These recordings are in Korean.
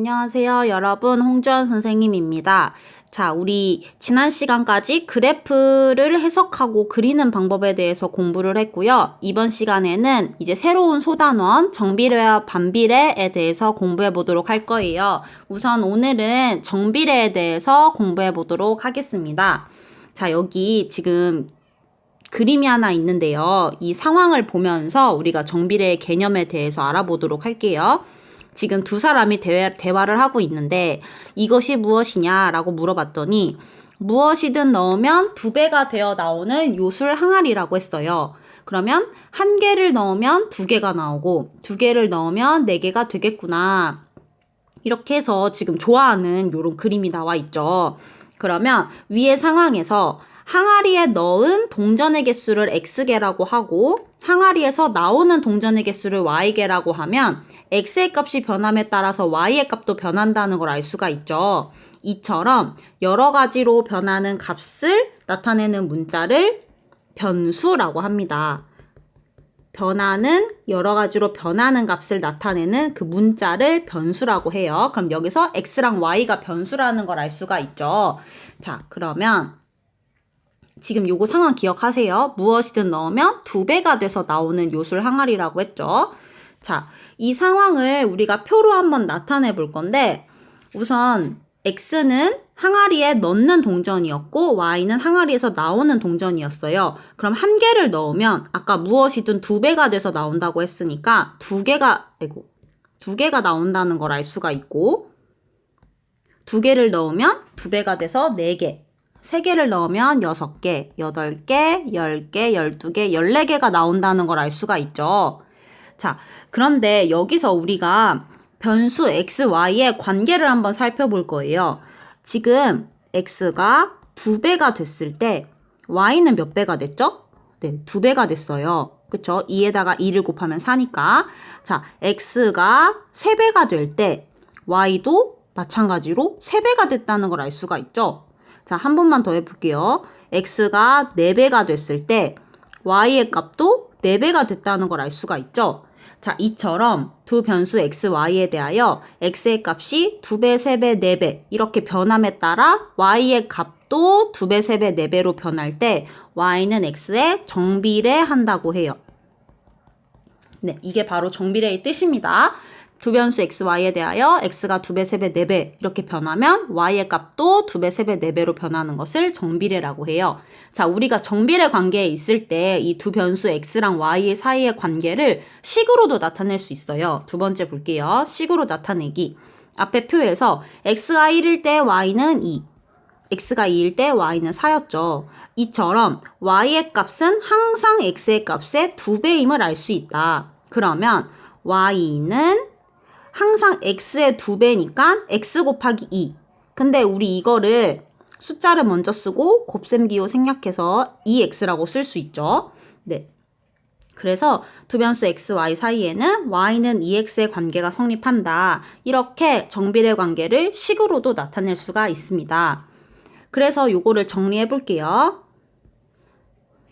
안녕하세요, 여러분. 홍주연 선생님입니다. 자, 우리 지난 시간까지 그래프를 해석하고 그리는 방법에 대해서 공부를 했고요. 이번 시간에는 이제 새로운 소단원, 정비례와 반비례에 대해서 공부해 보도록 할 거예요. 우선 오늘은 정비례에 대해서 공부해 보도록 하겠습니다. 자, 여기 지금 그림이 하나 있는데요. 이 상황을 보면서 우리가 정비례의 개념에 대해서 알아보도록 할게요. 지금 두 사람이 대화를 하고 있는데 이것이 무엇이냐라고 물어봤더니 무엇이든 넣으면 2배가 되어 나오는 요술 항아리라고 했어요. 그러면 1개를 넣으면 2개가 나오고 2개를 넣으면 4개가 되겠구나. 이렇게 해서 지금 좋아하는 요런 그림이 나와 있죠. 그러면 위의 상황에서 항아리에 넣은 동전의 개수를 X개라고 하고 항아리에서 나오는 동전의 개수를 Y개라고 하면 X의 값이 변함에 따라서 Y의 값도 변한다는 걸 알 수가 있죠. 이처럼 여러 가지로 변하는 값을 나타내는 문자를 변수라고 합니다. 여러 가지로 변하는 값을 나타내는 그 문자를 변수라고 해요. 그럼 여기서 X랑 Y가 변수라는 걸 알 수가 있죠. 자, 그러면 지금 요거 상황 기억하세요. 무엇이든 넣으면 2배가 돼서 나오는 요술 항아리라고 했죠. 자, 이 상황을 우리가 표로 한번 나타내 볼 건데 우선 X는 항아리에 넣는 동전이었고 Y는 항아리에서 나오는 동전이었어요. 그럼 1개를 넣으면 아까 무엇이든 2배가 돼서 나온다고 했으니까 2개가 나온다는 걸 알 수가 있고 2개를 넣으면 2배가 돼서 4개 3개를 넣으면 6개, 8개, 10개, 12개, 14개가 나온다는 걸 알 수가 있죠. 자, 그런데 여기서 우리가 변수 x, y의 관계를 한번 살펴볼 거예요. 지금 x가 2배가 됐을 때 y는 몇 배가 됐죠? 네, 2배가 됐어요. 그쵸? 2에다가 2를 곱하면 4니까. 자, x가 3배가 될 때 y도 마찬가지로 3배가 됐다는 걸 알 수가 있죠. 자, 한 번만 더 해볼게요. x가 4배가 됐을 때 y의 값도 4배가 됐다는 걸 알 수가 있죠. 자, 이처럼 두 변수 x, y에 대하여 x의 값이 2배, 3배, 4배 이렇게 변함에 따라 y의 값도 2배, 3배, 4배로 변할 때 y는 x에 정비례한다고 해요. 네, 이게 바로 정비례의 뜻입니다. 두 변수 x, y에 대하여 x가 2배, 3배, 4배 이렇게 변하면 y의 값도 2배, 3배, 4배로 변하는 것을 정비례라고 해요. 자, 우리가 정비례 관계에 있을 때 이 두 변수 x랑 y 사이의 관계를 식으로도 나타낼 수 있어요. 두 번째 볼게요. 식으로 나타내기. 앞에 표에서 x가 1일 때 y는 2. x가 2일 때 y는 4였죠. 이처럼 y의 값은 항상 x의 값의 2배임을 알 수 있다. 그러면 y는 항상 x의 2배니까 x 곱하기 2. 근데 우리 이거를 숫자를 먼저 쓰고 곱셈 기호 생략해서 2x라고 쓸 수 있죠. 네. 그래서 두 변수 x, y 사이에는 y는 2x의 관계가 성립한다. 이렇게 정비례 관계를 식으로도 나타낼 수가 있습니다. 그래서 요거를 정리해 볼게요.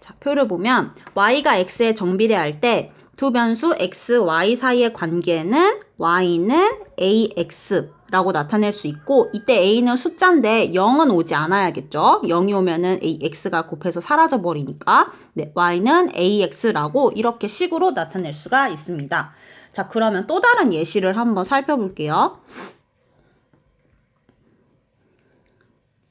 자, 표를 보면 y가 x에 정비례할 때 두 변수 x, y 사이의 관계는 y는 ax라고 나타낼 수 있고 이때 a는 숫자인데 0은 오지 않아야겠죠. 0이 오면은 x가 곱해서 사라져 버리니까 네, y는 ax라고 이렇게 식으로 나타낼 수가 있습니다. 자, 그러면 또 다른 예시를 한번 살펴볼게요.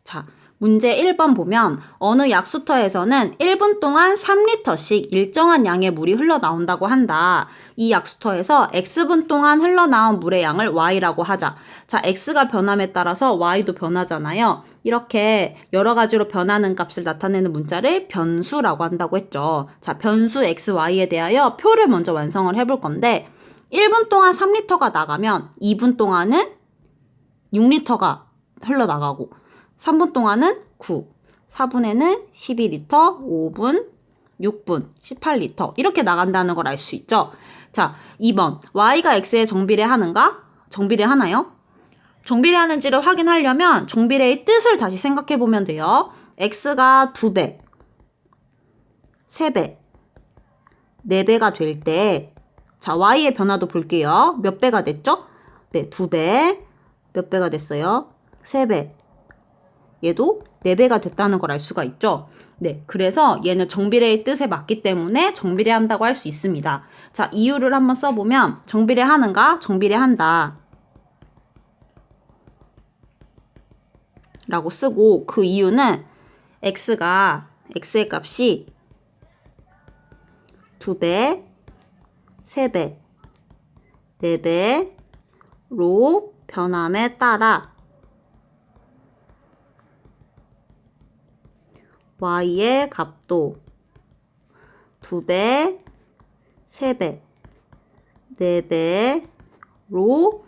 자, 문제 1번 보면 어느 약수터에서는 1분 동안 3리터씩 일정한 양의 물이 흘러나온다고 한다. 이 약수터에서 x분 동안 흘러나온 물의 양을 y라고 하자. 자, x가 변함에 따라서 y도 변하잖아요. 이렇게 여러 가지로 변하는 값을 나타내는 문자를 변수라고 한다고 했죠. 자, 변수 x, y에 대하여 표를 먼저 완성을 해볼 건데 1분 동안 3리터가 나가면 2분 동안은 6리터가 흘러나가고 3분 동안은 9, 4분에는 12리터, 5분, 6분, 18리터 이렇게 나간다는 걸 알 수 있죠. 자, 2번 y가 x에 정비례하는가? 정비례하나요? 정비례하는지를 확인하려면 정비례의 뜻을 다시 생각해 보면 돼요. x가 2배, 3배, 4배가 될 때 자, y의 변화도 볼게요. 몇 배가 됐죠? 네, 2배, 몇 배가 됐어요? 3배. 얘도 4배가 됐다는 걸 알 수가 있죠. 네, 그래서 얘는 정비례의 뜻에 맞기 때문에 정비례한다고 할 수 있습니다. 자, 이유를 한번 써보면 정비례하는가? 정비례한다 라고 쓰고, 그 이유는 x의 값이 2배, 3배, 4배로 변함에 따라 y의 값도 2배, 3배, 4배로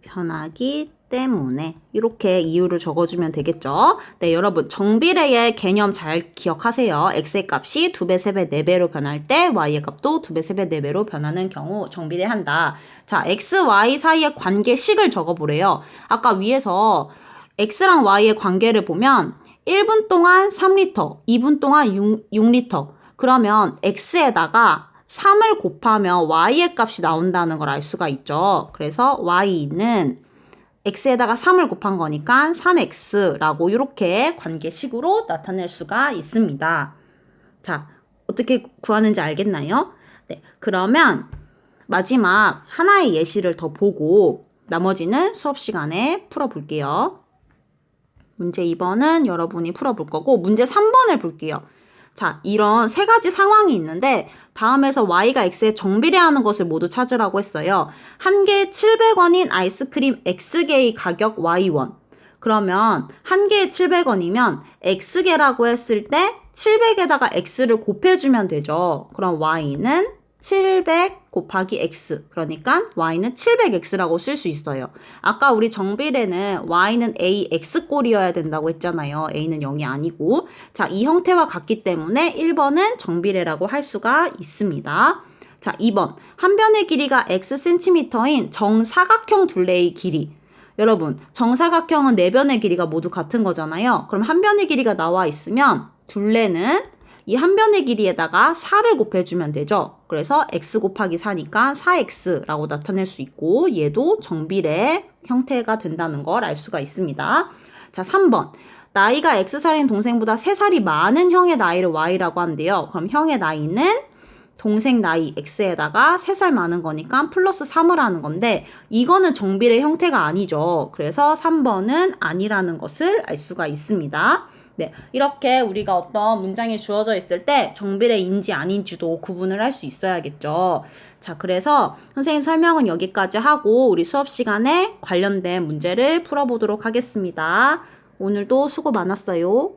변하기 때문에 이렇게 이유를 적어주면 되겠죠. 네, 여러분 정비례의 개념 잘 기억하세요. x의 값이 2배, 3배, 4배로 변할 때 y의 값도 2배, 3배, 4배로 변하는 경우 정비례한다. 자, x, y 사이의 관계식을 적어보래요. 아까 위에서 x랑 y의 관계를 보면 1분 동안 3리터, 2분 동안 6리터. 그러면 x에다가 3을 곱하면 y의 값이 나온다는 걸 알 수가 있죠. 그래서 y는 x에다가 3을 곱한 거니까 3x라고 이렇게 관계식으로 나타낼 수가 있습니다. 자, 어떻게 구하는지 알겠나요? 네, 그러면 마지막 하나의 예시를 더 보고 나머지는 수업 시간에 풀어볼게요. 문제 2번은 여러분이 풀어볼 거고, 문제 3번을 볼게요. 자, 이런 세 가지 상황이 있는데 다음에서 y가 x에 정비례하는 것을 모두 찾으라고 했어요. 한 개에 700원인 아이스크림 x개의 가격 y1. 그러면 한 개에 700원이면 x개라고 했을 때 700에다가 x를 곱해주면 되죠. 그럼 y는 700 곱하기 x. 그러니까 y는 700x라고 쓸 수 있어요. 아까 우리 정비례는 y는 ax꼴이어야 된다고 했잖아요. a는 0이 아니고. 자, 이 형태와 같기 때문에 1번은 정비례라고 할 수가 있습니다. 자, 2번. 한 변의 길이가 xcm인 정사각형 둘레의 길이. 여러분, 정사각형은 4변의 길이가 모두 같은 거잖아요. 그럼 한 변의 길이가 나와 있으면 둘레는 이 한 변의 길이에다가 4를 곱해주면 되죠. 그래서 x 곱하기 4니까 4x라고 나타낼 수 있고, 얘도 정비례 형태가 된다는 걸 알 수가 있습니다. 자, 3번. 나이가 x살인 동생보다 3살이 많은 형의 나이를 y라고 한대요. 그럼 형의 나이는 동생 나이 x에다가 3살 많은 거니까 플러스 3을 하는 건데, 이거는 정비례 형태가 아니죠. 그래서 3번은 아니라는 것을 알 수가 있습니다. 네, 이렇게 우리가 어떤 문장이 주어져 있을 때 정비례인지 아닌지도 구분을 할 수 있어야겠죠. 자, 그래서 선생님 설명은 여기까지 하고 우리 수업 시간에 관련된 문제를 풀어보도록 하겠습니다. 오늘도 수고 많았어요.